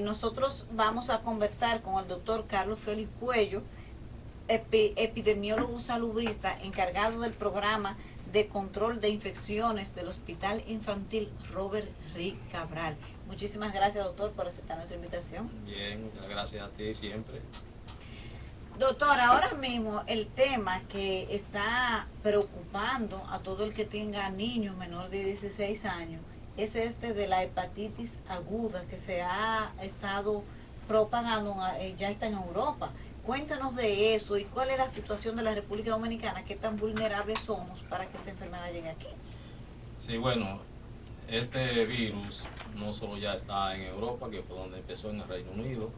nosotros vamos a conversar con el doctor Carlos Félix Cuello, epidemiólogo salubrista encargado del programa de control de infecciones del Hospital Infantil Robert Rick Cabral. Muchísimas gracias, doctor, por aceptar nuestra invitación. Bien, gracias a ti siempre. Doctor, ahora mismo el tema que está preocupando a todo el que tenga niños menor de 16 años es este de la hepatitis aguda que se ha estado propagando, ya está en Europa. Cuéntanos de eso y cuál es la situación de la República Dominicana, qué tan vulnerables somos para que esta enfermedad llegue aquí. Sí, bueno, este virus no solo ya está en Europa, que fue donde empezó en el Reino Unido,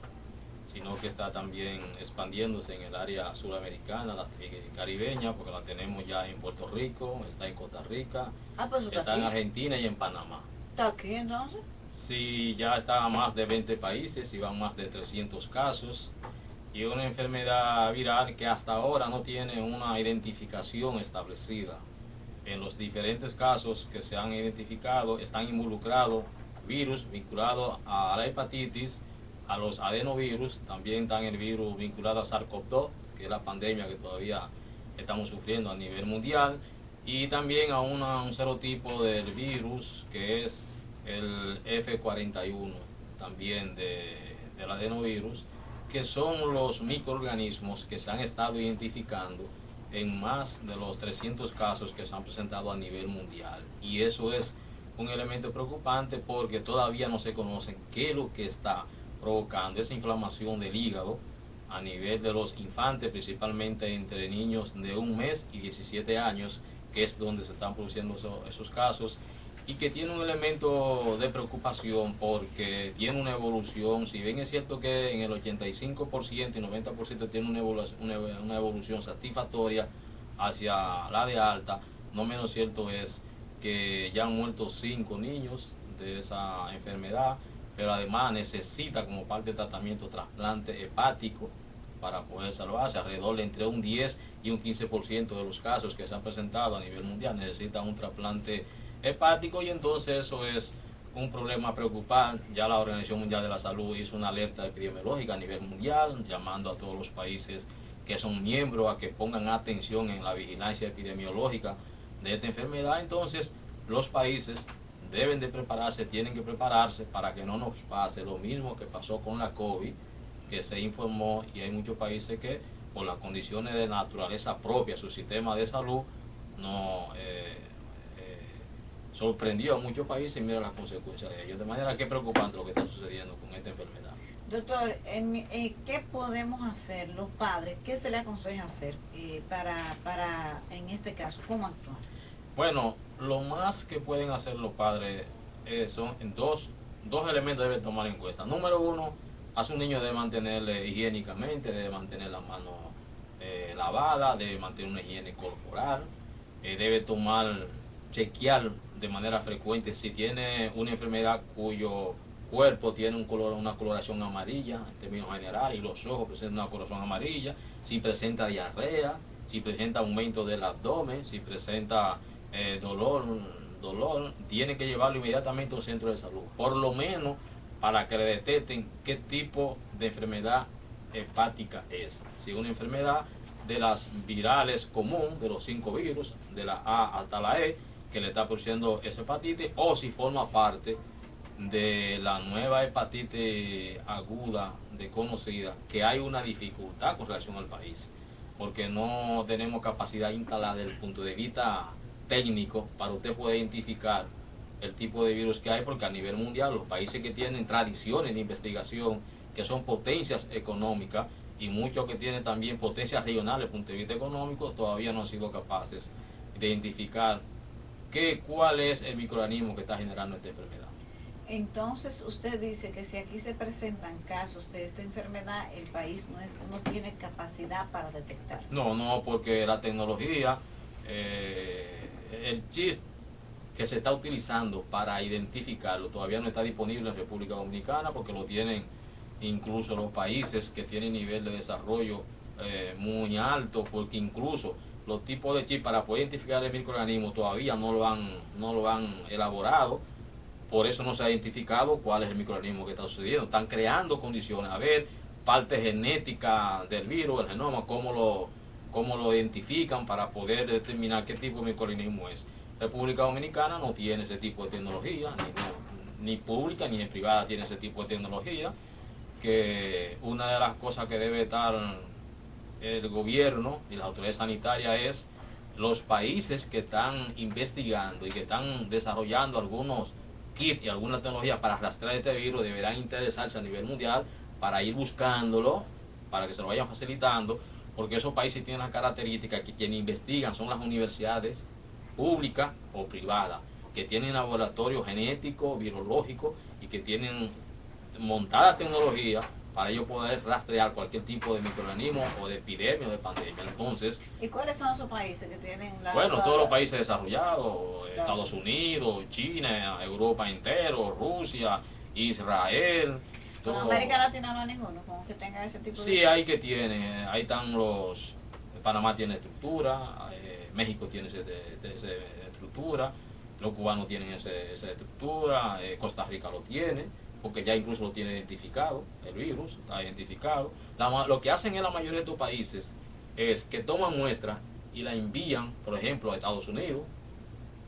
sino que está también expandiéndose en el área suramericana, la caribeña, porque la tenemos ya en Puerto Rico, está en Costa Rica, pues está en Argentina y en Panamá. ¿Está aquí entonces? Sí, ya está a más de 20 países y van más de 300 casos. Y una enfermedad viral que hasta ahora no tiene una identificación establecida. En los diferentes casos que se han identificado están involucrados virus vinculados a la hepatitis, a los adenovirus, también están el virus vinculado a SARS-CoV-2, que es la pandemia que todavía estamos sufriendo a nivel mundial, y también a un serotipo del virus que es el F41, también del adenovirus, que son los microorganismos que se han estado identificando en más de los 300 casos que se han presentado a nivel mundial. Y eso es un elemento preocupante porque todavía no se conoce qué es lo que está provocando esa inflamación del hígado a nivel de los infantes, principalmente entre niños de 1 mes y 17 años, que es donde se están produciendo esos casos, y que tiene un elemento de preocupación porque tiene una evolución. Si bien es cierto que en el 85% y 90% tiene una evolución satisfactoria hacia la de alta, no menos cierto es que ya han muerto 5 niños de esa enfermedad, pero además necesita como parte del tratamiento trasplante hepático para poder salvarse. Alrededor de entre un 10 y un 15% de los casos que se han presentado a nivel mundial necesitan un trasplante hepático, y entonces eso es un problema preocupante. Ya la Organización Mundial de la Salud hizo una alerta epidemiológica a nivel mundial, llamando a todos los países que son miembros a que pongan atención en la vigilancia epidemiológica de esta enfermedad. Entonces los países deben de prepararse, tienen que prepararse para que no nos pase lo mismo que pasó con la COVID, que se informó, y hay muchos países que por las condiciones de naturaleza propia, su sistema de salud no sorprendió a muchos países, y mira las consecuencias de ello. De manera que es preocupante lo que está sucediendo con esta enfermedad. Doctor, ¿qué podemos hacer los padres? ¿Qué se le aconseja hacer para en este caso, cómo actuar? Bueno, lo más que pueden hacer los padres son dos elementos deben tomar en cuenta. Número uno, a su niño debe mantenerle higiénicamente, debe mantener las manos lavadas, debe mantener una higiene corporal, debe chequear de manera frecuente si tiene una enfermedad cuyo cuerpo tiene una coloración amarilla en términos generales, y los ojos presentan una coloración amarilla, si presenta diarrea, si presenta aumento del abdomen, si presenta dolor, tiene que llevarlo inmediatamente a un centro de salud, por lo menos para que le detecten qué tipo de enfermedad hepática es. Si es una enfermedad de las virales común, de los 5 virus, de la A hasta la E, que le está produciendo esa hepatitis, o si forma parte de la nueva hepatitis aguda desconocida, que hay una dificultad con relación al país, porque no tenemos capacidad instalada desde el punto de vista técnico para usted poder identificar el tipo de virus que hay, porque a nivel mundial los países que tienen tradiciones de investigación, que son potencias económicas, y muchos que tienen también potencias regionales desde el punto de vista económico, todavía no han sido capaces de identificar cuál es el microorganismo que está generando esta enfermedad. Entonces usted dice que si aquí se presentan casos de esta enfermedad, el país no tiene capacidad para detectar. No, porque la tecnología, el chip que se está utilizando para identificarlo todavía no está disponible en República Dominicana, porque lo tienen incluso los países que tienen nivel de desarrollo muy alto, porque incluso los tipos de chip para poder identificar el microorganismo todavía no lo han elaborado, Por eso no se ha identificado cuál es el microorganismo que está sucediendo. Están creando condiciones. A ver, parte genética del virus, el genoma, cómo lo identifican para poder determinar qué tipo de microorganismo es. República Dominicana no tiene ese tipo de tecnología, ni pública ni privada tiene ese tipo de tecnología, que una de las cosas que debe estar el gobierno y las autoridades sanitarias es los países que están investigando y que están desarrollando algunos kits y alguna tecnología para rastrear este virus deberán interesarse a nivel mundial para ir buscándolo, para que se lo vayan facilitando, porque esos países tienen las características que quienes investigan son las universidades públicas o privadas, que tienen laboratorios genéticos, virológicos y que tienen montada tecnología para ellos poder rastrear cualquier tipo de microorganismo o de epidemia o de pandemia. Entonces, ¿y cuáles son esos países que tienen bueno, todos los países desarrollados, Estados Unidos, China, Europa entero, Rusia, Israel. ¿En América Latina no hay ninguno como que tenga ese tipo de...? Sí, hay que tiene, ahí están los, Panamá tiene estructura, México tiene esa estructura, los cubanos tienen esa estructura, Costa Rica lo tiene, porque ya incluso lo tiene identificado, el virus está identificado. Lo que hacen en la mayoría de estos países es que toman muestras y la envían, por ejemplo, a Estados Unidos,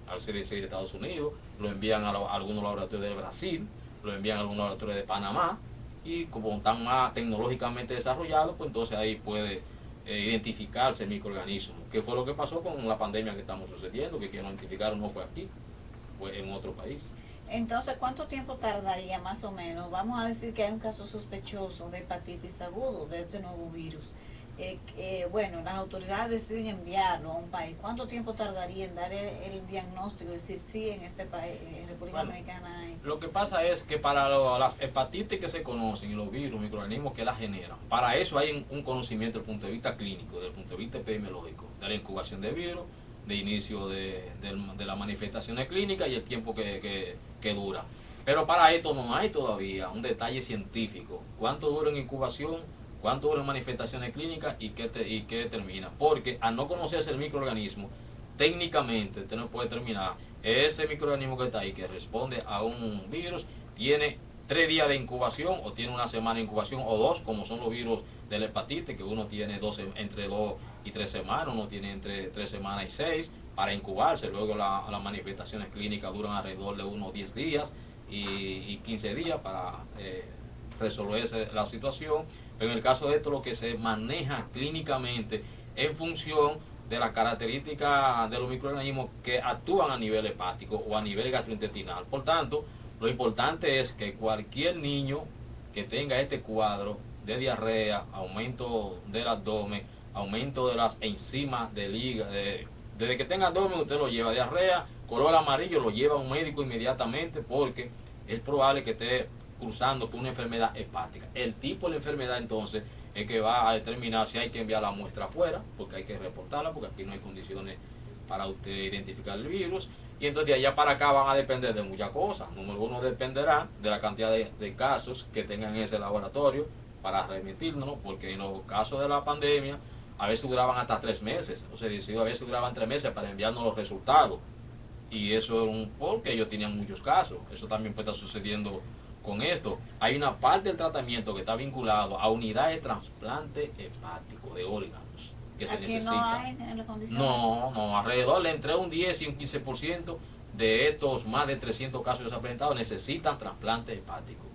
al CDC de Estados Unidos, lo envían a algunos laboratorios de Brasil, lo envían a algunos laboratorios de Panamá, y como están más tecnológicamente desarrollados, pues entonces ahí puede identificarse el microorganismo. ¿Qué fue lo que pasó con la pandemia que estamos sucediendo? Que quien lo identificaron no fue aquí, fue en otro país. Entonces, ¿cuánto tiempo tardaría más o menos? Vamos a decir que hay un caso sospechoso de hepatitis agudo de este nuevo virus. Bueno, las autoridades deciden enviarlo a un país. ¿Cuánto tiempo tardaría en dar el diagnóstico y decir sí, en este país, en República Dominicana hay? Lo que pasa es que para las hepatitis que se conocen y los virus, microorganismos que las generan, para eso hay un conocimiento desde el punto de vista clínico, desde el punto de vista epidemiológico, de la incubación de virus, de inicio de las manifestaciones clínicas y el tiempo que dura. Pero para esto no hay todavía un detalle científico. ¿Cuánto dura en incubación? ¿Cuánto dura en manifestaciones clínicas? ¿Y qué determina? Porque al no conocerse el microorganismo, técnicamente usted no puede determinar ese microorganismo que está ahí, que responde a un virus, tiene 3 días de incubación o tiene una semana de incubación o 2, como son los virus de la hepatitis, que uno tiene entre 2 y 3 semanas, uno tiene entre 3 semanas y 6 para incubarse. Luego las manifestaciones clínicas duran alrededor de unos 10 días y 15 días para resolverse la situación. Pero en el caso de esto, lo que se maneja clínicamente en función de las características de los microorganismos que actúan a nivel hepático o a nivel gastrointestinal. Por tanto, lo importante es que cualquier niño que tenga este cuadro de diarrea, aumento del abdomen, aumento de las enzimas del hígado, desde que tenga abdomen usted lo lleva, diarrea, color amarillo, lo lleva a un médico inmediatamente porque es probable que esté cruzando por una enfermedad hepática. El tipo de la enfermedad entonces es que va a determinar si hay que enviar la muestra afuera, porque hay que reportarla, porque aquí no hay condiciones para usted identificar el virus. Y entonces de allá para acá van a depender de muchas cosas. Número uno, dependerá de la cantidad de casos que tengan en ese laboratorio para remitirnos, porque en los casos de la pandemia a veces duraban hasta 3 meses, o sea, a veces duraban 3 meses para enviarnos los resultados. Y eso es porque ellos tenían muchos casos. Eso también puede estar sucediendo con esto. Hay una parte del tratamiento que está vinculado a unidades de trasplante hepático de órganos que se necesitan. ¿No hay en la condición? No, alrededor de entre un 10 y un 15% de estos más de 300 casos que se han presentado necesitan trasplante hepático.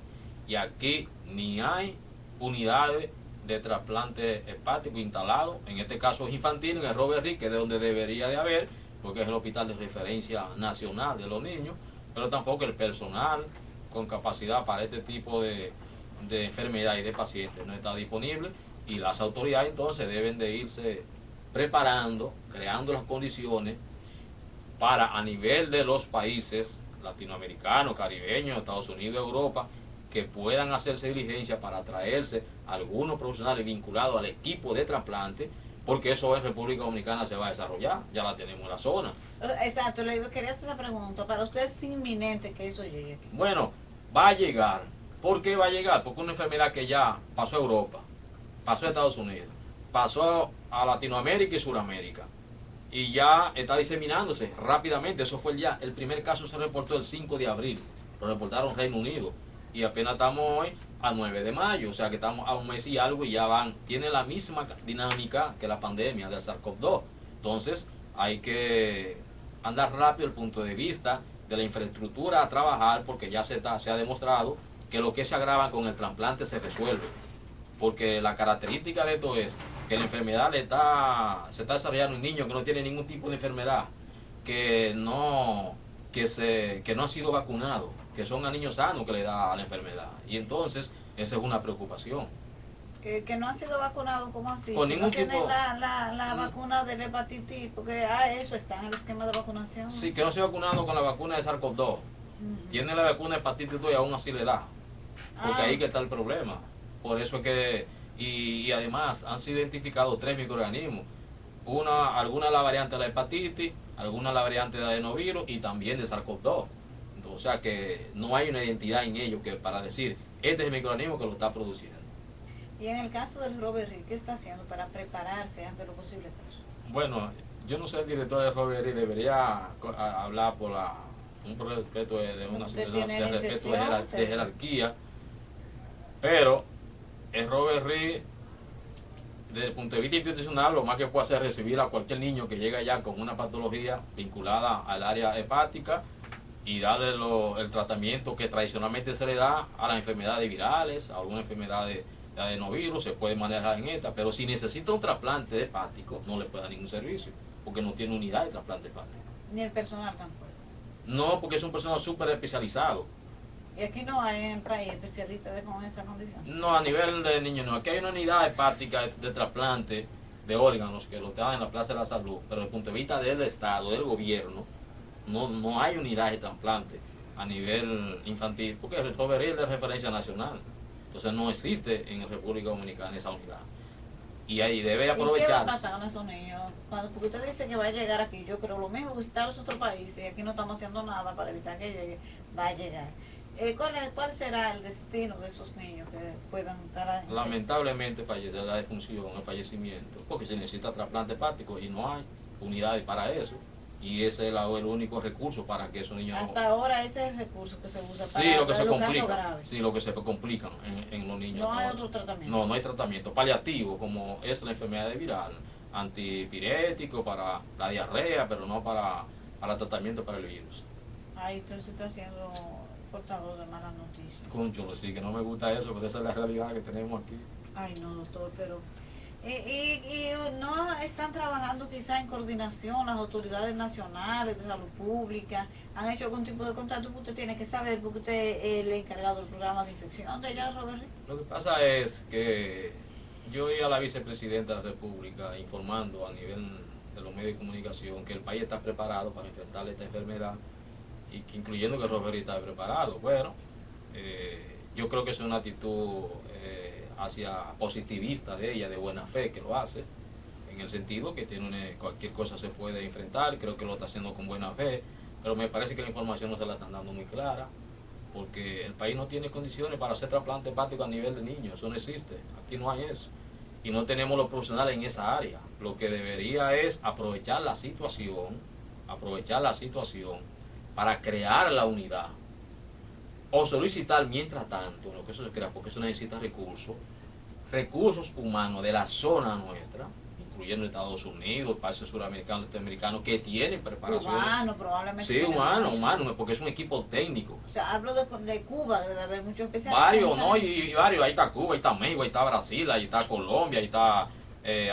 Y aquí ni hay unidades de trasplante hepático instalado. En este caso es infantil, en el Robert Reed, que es de donde debería de haber, porque es el hospital de referencia nacional de los niños, pero tampoco el personal con capacidad para este tipo de enfermedad y de pacientes no está disponible, y las autoridades entonces deben de irse preparando, creando las condiciones para, a nivel de los países latinoamericanos, caribeños, Estados Unidos, Europa, que puedan hacerse diligencia para traerse algunos profesionales vinculados al equipo de trasplante, porque eso en República Dominicana se va a desarrollar, ya la tenemos en la zona. Exacto, le quería hacer esa pregunta. ¿Para usted es inminente que eso llegue aquí? Bueno, va a llegar. ¿Por qué va a llegar? Porque es una enfermedad que ya pasó a Europa, pasó a Estados Unidos, pasó a Latinoamérica y Sudamérica, y ya está diseminándose rápidamente. Eso fue ya, el primer caso se reportó el 5 de abril lo reportaron Reino Unido. Y apenas estamos hoy a 9 de mayo, o sea que estamos a un mes y algo y ya tiene la misma dinámica que la pandemia del SARS-CoV-2. Entonces hay que andar rápido el punto de vista de la infraestructura a trabajar, porque ya se ha demostrado que lo que se agrava con el trasplante se resuelve. Porque la característica de esto es que la enfermedad se está desarrollando en un niño que no tiene ningún tipo de enfermedad, que no ha sido vacunado, que son a niños sanos que le da la enfermedad. Y entonces esa es una preocupación. Que no han sido vacunados, ¿cómo así? Con que ningún no tienen tipo... la vacuna de la hepatitis, porque eso está en el esquema de vacunación. Sí, que no se ha vacunado con la vacuna de SARS-CoV-2. Tiene la vacuna de hepatitis 2 y aún así le da. Porque ahí que está el problema. Por eso es que, y además han sido identificados 3 microorganismos. Alguna la variante de la hepatitis, alguna la variante de adenovirus y también de SARS-CoV-2. O sea que no hay una identidad en ellos que para decir, este es el microorganismo que lo está produciendo. Y en el caso del Robert Reed, ¿qué está haciendo para prepararse ante los posibles casos? Bueno, yo no sé, el director de Robert Reed debería hablar por un respeto de una situación de respeto de jerarquía, pero el Robert Reed, desde el punto de vista institucional, lo más que puede hacer es recibir a cualquier niño que llegue allá con una patología vinculada al área hepática y darle el tratamiento que tradicionalmente se le da a las enfermedades virales, a alguna enfermedad de adenovirus, se puede manejar en esta, pero si necesita un trasplante hepático, no le puede dar ningún servicio, porque no tiene unidad de trasplante hepático. Ni el personal tampoco. No, porque es un personal súper especializado. ¿Y aquí no hay en el país especialistas con esa condición? No, a nivel de niños no. Aquí hay una unidad hepática de trasplante de órganos que lo dan en la Plaza de la Salud, pero desde el punto de vista del Estado, del gobierno, no hay unidad de trasplante a nivel infantil, porque el Robert Reed es de referencia nacional. Entonces no existe en República Dominicana esa unidad. Y ahí debe aprovechar. ¿Y qué va a pasar con esos niños? Porque usted dice que va a llegar aquí, yo creo lo mismo visitar los otros países, y aquí no estamos haciendo nada para evitar que llegue, va a llegar. ¿Cuál será el destino de esos niños que puedan estar ahí? Lamentablemente fallece la defunción, el fallecimiento, porque se necesita trasplante hepático y no hay unidades para eso. Y ese es el único recurso para que esos niños... Hasta ahora ese es el recurso que se usa para sí, lo que se los complica, casos graves. sí, lo que se complican en los niños. No hay otro tratamiento. No hay tratamiento paliativo como es la enfermedad viral, antipirético para la diarrea, pero no para tratamiento para el virus. Ahí entonces está siendo portador de malas noticias. Cónchale, sí, que no me gusta eso, porque esa es la realidad que tenemos aquí. Ay, no, doctor, pero... Y no están trabajando quizá en coordinación las autoridades nacionales de salud pública, han hecho algún tipo de contacto que usted tiene que saber, porque usted es el encargado del programa de infección de allá, Robert Reed. Lo que pasa es que yo oí a la vicepresidenta de la República informando a nivel de los medios de comunicación que el país está preparado para enfrentar esta enfermedad, y que incluyendo que Robert Reed está preparado. Bueno, yo creo que es una actitud hacia positivista de ella, de buena fe, que lo hace, en el sentido que cualquier cosa se puede enfrentar, creo que lo está haciendo con buena fe, pero me parece que la información no se la están dando muy clara, porque el país no tiene condiciones para hacer trasplante hepático a nivel de niños, eso no existe, aquí no hay eso, y no tenemos los profesionales en esa área. Lo que debería es aprovechar la situación para crear la unidad, o solicitar mientras tanto, en lo que eso se crea, porque eso necesita recursos humanos de la zona nuestra, incluyendo Estados Unidos, países suramericanos, norteamericanos, que tienen preparación. Humano, probablemente. Sí, humano, porque es un equipo técnico. O sea, hablo de Cuba, debe haber muchos especialistas. Varios, ¿no? Y varios, ahí está Cuba, ahí está México, ahí está Brasil, ahí está Colombia, ahí está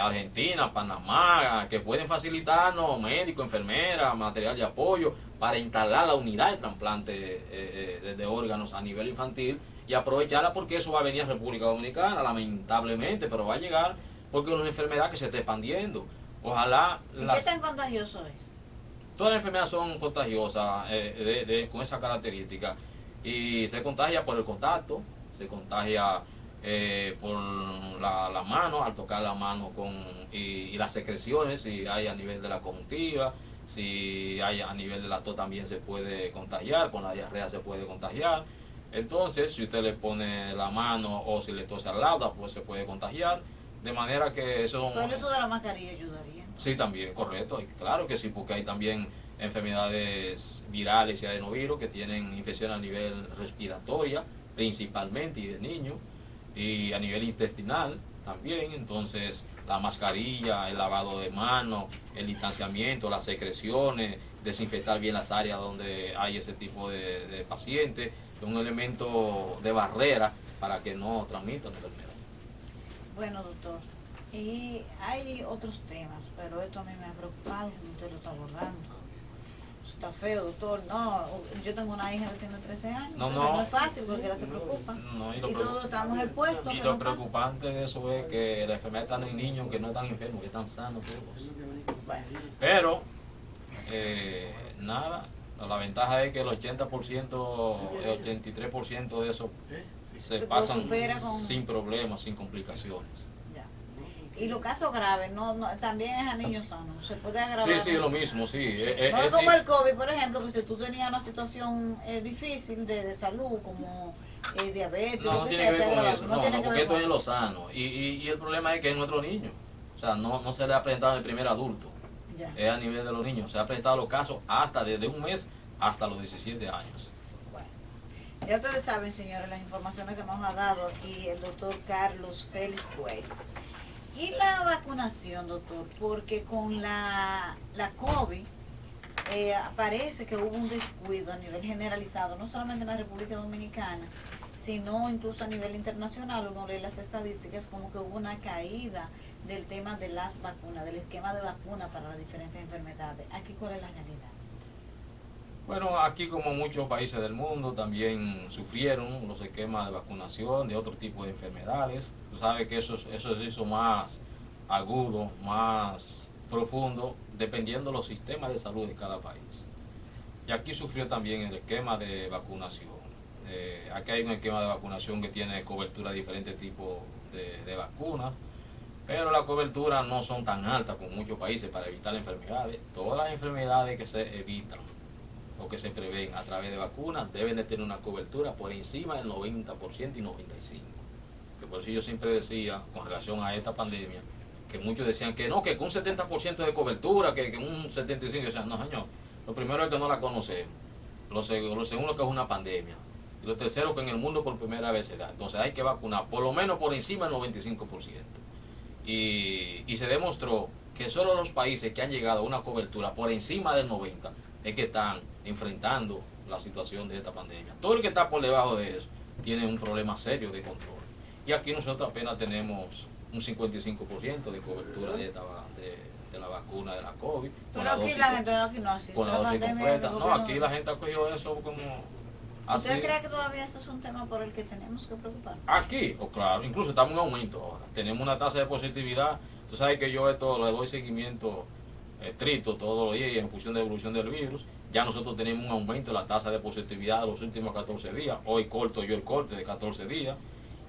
Argentina, Panamá, que pueden facilitarnos médicos, enfermeras, material de apoyo para instalar la unidad de trasplante de órganos a nivel infantil y aprovecharla, porque eso va a venir a República Dominicana, lamentablemente, pero va a llegar porque es una enfermedad que se está expandiendo. Ojalá... ¿Qué tan contagioso es? Todas las enfermedades son contagiosas con esa característica, y se contagia por el contacto, se contagia por la mano, al tocar la mano y las secreciones, si hay a nivel de la conjuntiva, si hay a nivel de la tos también se puede contagiar, con la diarrea se puede contagiar. Entonces, si usted le pone la mano o si le tose al lado, pues se puede contagiar. De manera que eso... Pero eso de la mascarilla ayudaría, ¿no? Sí, también, correcto. Claro que sí, porque hay también enfermedades virales y adenovirus que tienen infección a nivel respiratoria principalmente y de niños, y a nivel intestinal también. Entonces la mascarilla, el lavado de manos, el distanciamiento, las secreciones, desinfectar bien las áreas donde hay ese tipo de pacientes, es un elemento de barrera para que no transmitan la enfermedad. Bueno, doctor, y hay otros temas, pero esto a mí me ha preocupado, como usted lo está abordando. Está feo, doctor. No, yo tengo una hija que tiene 13 años. No es fácil, cualquiera se preocupa. Y todos estamos expuestos. Y lo preocupante de eso es que la enfermedad está en niños que no están enfermos, que están sanos todos. Bueno. Pero, nada, la ventaja es que el 80%, el 83% de eso se pasan sin problemas, sin complicaciones. Y los casos graves, también es a niños sanos, se puede agravar. Sí, lo mismo, sí. No es como el COVID, por ejemplo, que si tú tenías una situación difícil de salud, como diabetes, no tiene que ver con eso, porque esto es lo sano. Y el problema es que es nuestro niño, o sea, no se le ha presentado el primer adulto, es a nivel de los niños, se ha presentado los casos hasta desde un mes hasta los 17 años. Bueno, ya ustedes saben, señores, las informaciones que nos ha dado aquí el doctor Carlos Félix Cuello. Y la vacunación, doctor, porque con la COVID parece que hubo un descuido a nivel generalizado, no solamente en la República Dominicana, sino incluso a nivel internacional. Uno lee las estadísticas como que hubo una caída del tema de las vacunas, del esquema de vacuna para las diferentes enfermedades. ¿Aquí cuál es la realidad? Bueno, aquí como muchos países del mundo también sufrieron los esquemas de vacunación de otro tipo de enfermedades. Tú sabes que eso se hizo más agudo, más profundo, dependiendo de los sistemas de salud de cada país. Y aquí sufrió también el esquema de vacunación. Aquí hay un esquema de vacunación que tiene cobertura de diferentes tipos de vacunas, pero las coberturas no son tan altas como en muchos países para evitar enfermedades. Todas las enfermedades que se evitan o que se prevén a través de vacunas deben de tener una cobertura por encima del 90% y 95%. Que por eso yo siempre decía, con relación a esta pandemia, que muchos decían que no, que con un 70% de cobertura, que un 75%, o sea, no señor, lo primero es que no la conocemos, lo segundo que es una pandemia, y lo tercero que en el mundo por primera vez se da, entonces hay que vacunar por lo menos por encima del 95%. Y se demostró que solo los países que han llegado a una cobertura por encima del 90% es que están enfrentando la situación de esta pandemia. Todo el que está por debajo de eso tiene un problema serio de control. Y aquí nosotros apenas tenemos un 55% de cobertura de la vacuna de la COVID. Pero aquí la gente no asiste. Con la dosis completa. No, aquí la gente ha cogido eso como así. ¿Usted cree que todavía eso es un tema por el que tenemos que preocuparnos? Aquí, claro, incluso estamos en aumento ahora. Tenemos una tasa de positividad. Tú sabes que yo esto le doy seguimiento estricto todos los días y en función de la evolución del virus. Ya nosotros tenemos un aumento de la tasa de positividad de los últimos 14 días. Hoy corto yo el corte de 14 días.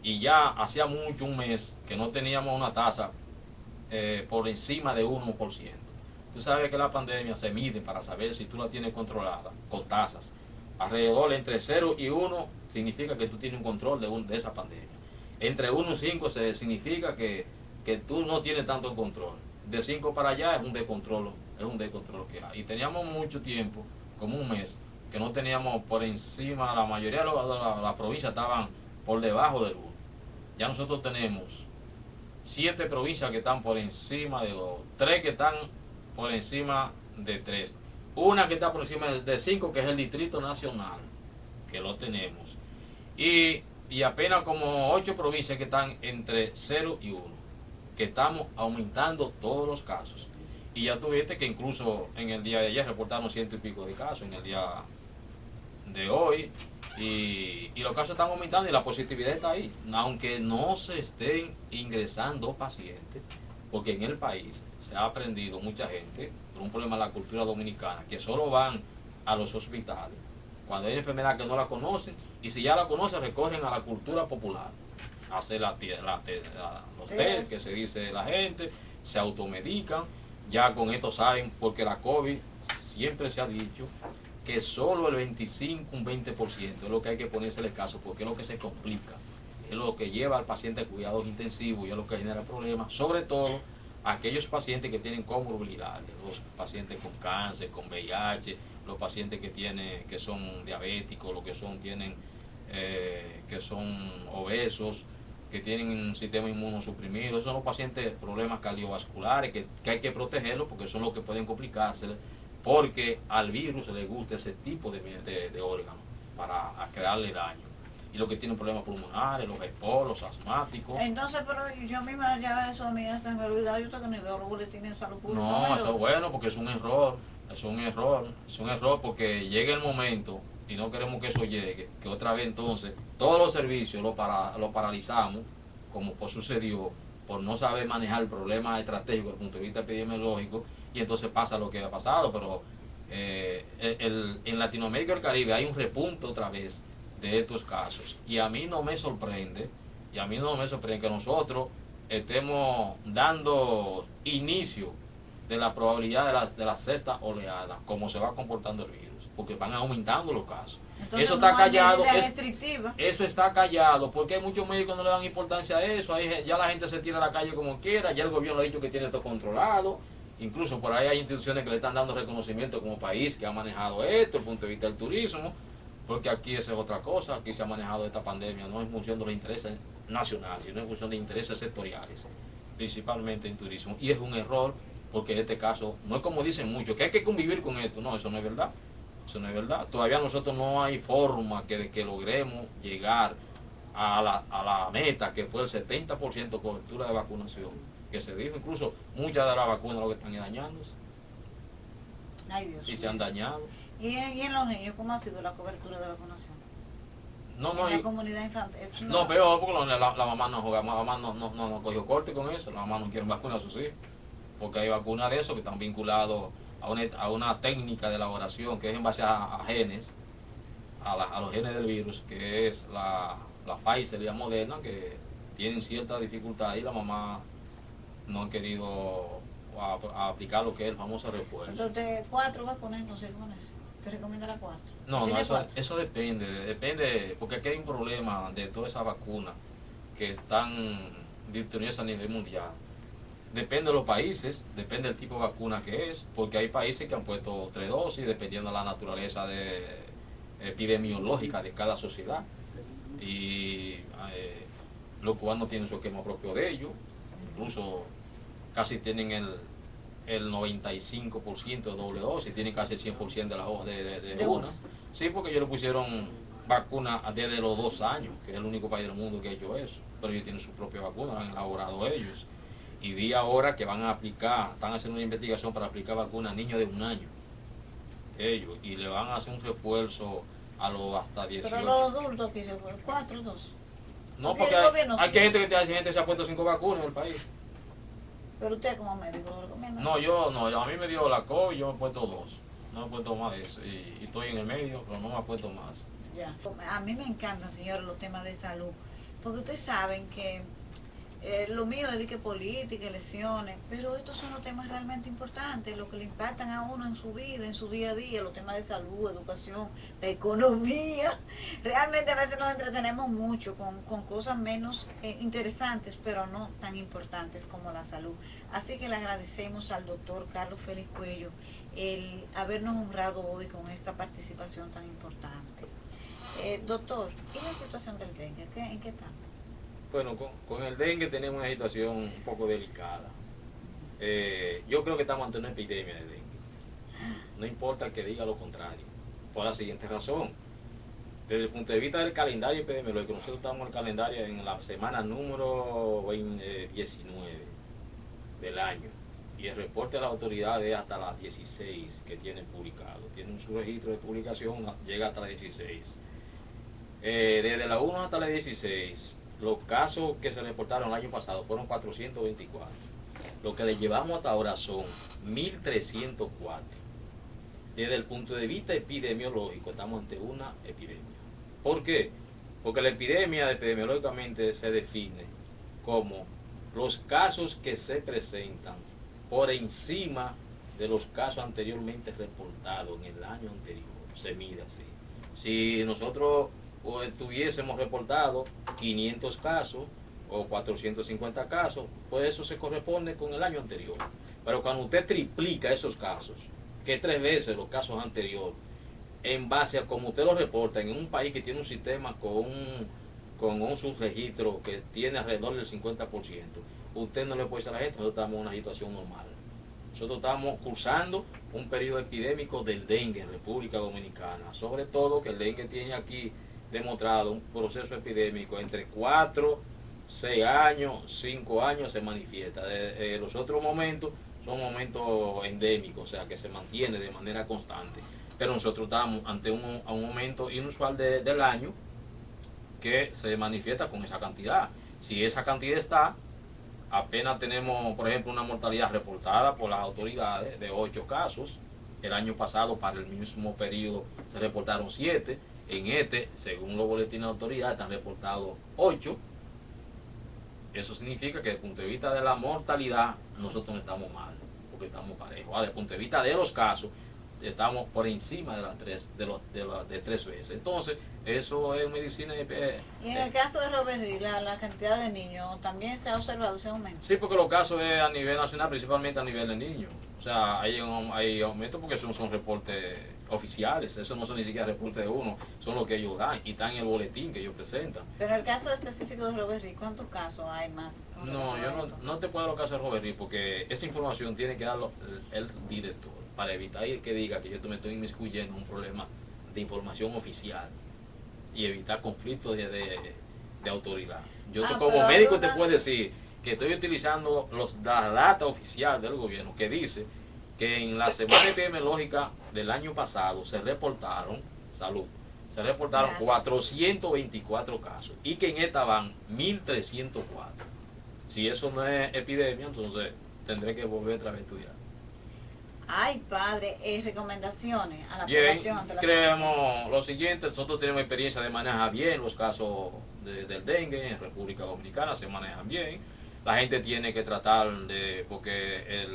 Y ya hacía mucho, un mes, que no teníamos una tasa por encima de 1%. Tú sabes que la pandemia se mide para saber si tú la tienes controlada con tasas. Alrededor entre 0 y 1 significa que tú tienes un control de esa pandemia. Entre 1 y 5 significa que tú no tienes tanto control. De 5 para allá es un descontrol que hay. Y teníamos mucho tiempo, como un mes, que no teníamos por encima, la mayoría de las provincias estaban por debajo del 1. Ya nosotros tenemos 7 provincias que están por encima de 2, 3 que están por encima de 3, una que está por encima de 5, que es el Distrito Nacional, que lo tenemos, y apenas como 8 provincias que están entre 0 y 1, que estamos aumentando todos los casos. Y ya tuviste que incluso en el día de ayer reportaron 100 y pico de casos, en el día de hoy, y los casos están aumentando y la positividad está ahí, aunque no se estén ingresando pacientes, porque en el país se ha aprendido mucha gente, por un problema de la cultura dominicana, que solo van a los hospitales cuando hay enfermedad que no la conocen, y si ya la conocen recurren a la cultura popular, hacer los test que se dice la gente, se automedican, ya con esto saben, porque la COVID siempre se ha dicho que solo el 25, un 20% es lo que hay que ponerse el caso, porque es lo que se complica, es lo que lleva al paciente a cuidados intensivos y es lo que genera problemas, sobre todo aquellos pacientes que tienen comorbilidades, los pacientes con cáncer, con VIH, los pacientes que son diabéticos, los que son obesos, que tienen un sistema inmunosuprimido. Esos son los pacientes problemas cardiovasculares que hay que protegerlos porque son los que pueden complicarse, porque al virus le gusta ese tipo de órganos para crearle daño. Y los que tienen problemas pulmonares, los EPO, los asmáticos. Entonces, pero yo misma ya eso a mí hasta me he olvidado, yo tengo que ni veo los boletines de salud pública. No, eso es bueno porque es un error, porque llega el momento, y no queremos que eso llegue, que otra vez entonces todos los servicios lo paralizamos, como sucedió, por no saber manejar el problema estratégico desde el punto de vista epidemiológico, y entonces pasa lo que ha pasado, pero en Latinoamérica y el Caribe hay un repunte otra vez de estos casos, y a mí no me sorprende que nosotros estemos dando inicio de la probabilidad de la sexta oleada, como se va comportando el virus, porque van aumentando los casos. Entonces, eso no está callado, eso está callado, porque hay muchos médicos que no le dan importancia a eso. Ya la gente se tira a la calle como quiera, ya el gobierno ha dicho que tiene esto controlado. Incluso por ahí hay instituciones que le están dando reconocimiento como país que ha manejado esto desde el punto de vista del turismo, porque aquí esa es otra cosa. Aquí se ha manejado esta pandemia no en función de los intereses nacionales, sino en función de intereses sectoriales, principalmente en turismo. Y es un error, porque en este caso no es como dicen muchos, que hay que convivir con esto. No, eso no es verdad. Eso no es verdad. Todavía nosotros no hay forma de que logremos llegar a la meta, que fue el 70% de cobertura de vacunación, que se dijo. Incluso muchas de las vacunas lo que están dañándose. Ay, Dios y se han dañado. ¿Y en los niños cómo ha sido la cobertura de vacunación? No, en la comunidad infantil. No, peor, porque la mamá no juega, la mamá no cogió corte con eso. La mamá no quiere vacunar a sus hijos, porque hay vacunas de eso que están vinculados a una técnica de elaboración que es en base a genes, a los genes del virus, que es la Pfizer y la Moderna, que tienen cierta dificultad, y la mamá no ha querido aplicar lo que es el famoso refuerzo. Entonces, 4 vacunas, entonces, con eso. ¿Te recomienda la 4? No, eso depende, porque aquí hay un problema de todas esas vacunas que están distribuidas a nivel mundial. Depende de los países, depende del tipo de vacuna que es, porque hay países que han puesto 3 dosis, dependiendo de la naturaleza epidemiológica de cada sociedad. Y los cubanos tienen su esquema propio de ellos, incluso casi tienen el 95% de doble dosis, tienen casi el 100% de las hojas de una. Sí, porque ellos le pusieron vacuna desde los 2 años, que es el único país del mundo que ha hecho eso, pero ellos tienen su propia vacuna, la han elaborado ellos. Y vi ahora que van a aplicar, están haciendo una investigación para aplicar vacunas a niños de 1 año, ellos, y le van a hacer un refuerzo a los hasta 18. Pero los adultos que se fueron, 4 2. No, porque hay gente que se ha puesto 5 vacunas en el país. Pero usted como médico lo recomienda. No, a mí me dio la COVID y yo me he puesto 2. No me he puesto más de eso, y estoy en el medio, pero no me he puesto más. Ya. A mí me encantan, señores, los temas de salud, porque ustedes saben que lo mío es de que política, elecciones, pero estos son los temas realmente importantes, los que le impactan a uno en su vida, en su día a día, los temas de salud, educación, la economía. Realmente a veces nos entretenemos mucho con cosas menos interesantes, pero no tan importantes como la salud. Así que le agradecemos al doctor Carlos Félix Cuello el habernos honrado hoy con esta participación tan importante. Doctor, ¿y la situación del dengue? ¿En qué está? Bueno, con el dengue tenemos una situación un poco delicada. Yo creo que estamos ante una epidemia de dengue. No importa el que diga lo contrario, por la siguiente razón. Desde el punto de vista del calendario epidemiológico, nosotros estamos en el calendario en la semana número 19 del año. Y el reporte de las autoridades es hasta las 16 que tienen publicado. Tienen su registro de publicación, llega hasta las 16. Desde la 1 hasta la 16, los casos que se reportaron el año pasado fueron 424. Lo que le llevamos hasta ahora son 1304. Desde el punto de vista epidemiológico, estamos ante una epidemia. ¿Por qué? Porque la epidemia epidemiológicamente se define como los casos que se presentan por encima de los casos anteriormente reportados en el año anterior. Se mide así. Si nosotros tuviésemos reportado 500 casos o 450 casos, pues eso se corresponde con el año anterior. Pero cuando usted triplica esos casos, que 3 veces los casos anteriores, en base a como usted lo reporta, en un país que tiene un sistema con un subregistro que tiene alrededor del 50%, usted no le puede decir a la gente, nosotros estamos en una situación normal. Nosotros estamos cursando un periodo epidémico del dengue en República Dominicana, sobre todo que el dengue tiene aquí demostrado un proceso epidémico entre 4, 6 años, 5 años se manifiesta. Los otros momentos son momentos endémicos, o sea que se mantiene de manera constante. Pero nosotros estamos ante un momento inusual del año que se manifiesta con esa cantidad. Si esa cantidad está, apenas tenemos, por ejemplo, una mortalidad reportada por las autoridades de 8 casos. El año pasado, para el mismo periodo, se reportaron 7. En este, según los boletines de autoridad, están reportados 8. Eso significa que desde el punto de vista de la mortalidad, nosotros no estamos mal, porque estamos parejos. Ahora, desde el punto de vista de los casos, estamos por encima de las 3 veces. Entonces, eso es medicina. Y en el caso de Robert Reed, la cantidad de niños también se ha observado ese aumento. Sí, porque los casos es a nivel nacional, principalmente a nivel de niños. O sea, hay aumento porque son reportes oficiales, eso no son ni siquiera reportes de uno, son los que ellos dan y están en el boletín que ellos presentan. Pero el caso específico de Robert Reed, ¿cuántos casos hay más? No, yo no te puedo dar los casos de Robert Reed porque esa información tiene que darlo el director para evitar que diga que yo me estoy inmiscuyendo en un problema de información oficial y evitar conflictos de autoridad. Yo como médico te puedo decir que estoy utilizando la data oficial del gobierno que dice que en la semana epidemiológica del año pasado se reportaron 424 casos y que en esta van 1304. Si eso no es epidemia, entonces tendré que volver otra vez a estudiar. Ay, padre, recomendaciones a la Bien, población ante la creemos lo siguiente: nosotros tenemos experiencia de manejar bien los casos del dengue en República Dominicana, se manejan bien. La gente tiene que tratar porque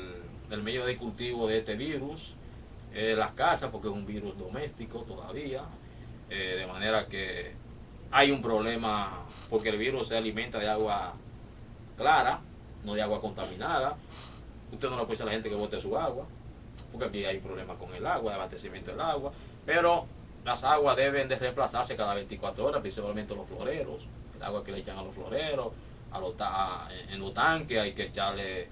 el medio de cultivo de este virus, las casas, porque es un virus doméstico todavía, de manera que hay un problema porque el virus se alimenta de agua clara, no de agua contaminada. Usted no le puede decir a la gente que bote su agua, porque aquí hay problemas con el agua, de abastecimiento del agua, pero las aguas deben de reemplazarse cada 24 horas, principalmente los floreros, el agua que le echan a los floreros, en los tanques hay que echarle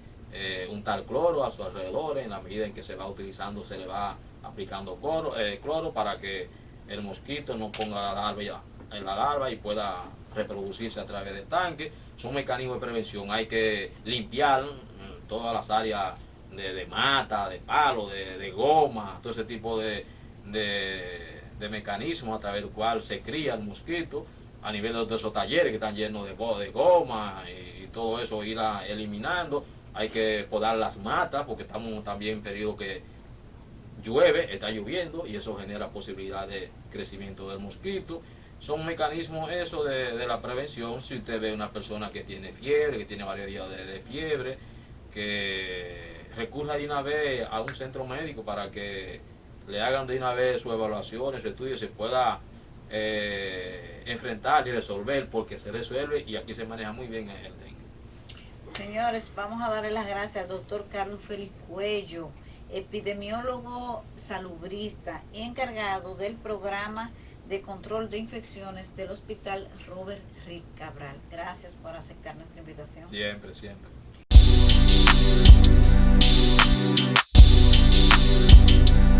un tal cloro a sus alrededores. En la medida en que se va utilizando se le va aplicando cloro para que el mosquito no ponga la larva y pueda reproducirse a través del tanque. Son mecanismos de prevención, hay que limpiar todas las áreas de mata, de palo, de goma, todo ese tipo de mecanismos a través del cual se cría el mosquito, a nivel de esos talleres que están llenos de goma y todo eso, ir eliminando. Hay que podar las matas porque estamos también en periodo que llueve, está lloviendo y eso genera posibilidad de crecimiento del mosquito. Son mecanismos eso de la prevención. Si usted ve una persona que tiene fiebre, que tiene varios días de fiebre, que recurra de una vez a un centro médico para que le hagan de una vez su evaluación, su estudio, se pueda enfrentar y resolver, porque se resuelve y aquí se maneja muy bien el dengue. Señores, vamos a darle las gracias al doctor Carlos Félix Cuello, epidemiólogo salubrista y encargado del programa de control de infecciones del Hospital Robert Reed Cabral. Gracias por aceptar nuestra invitación. Siempre, siempre.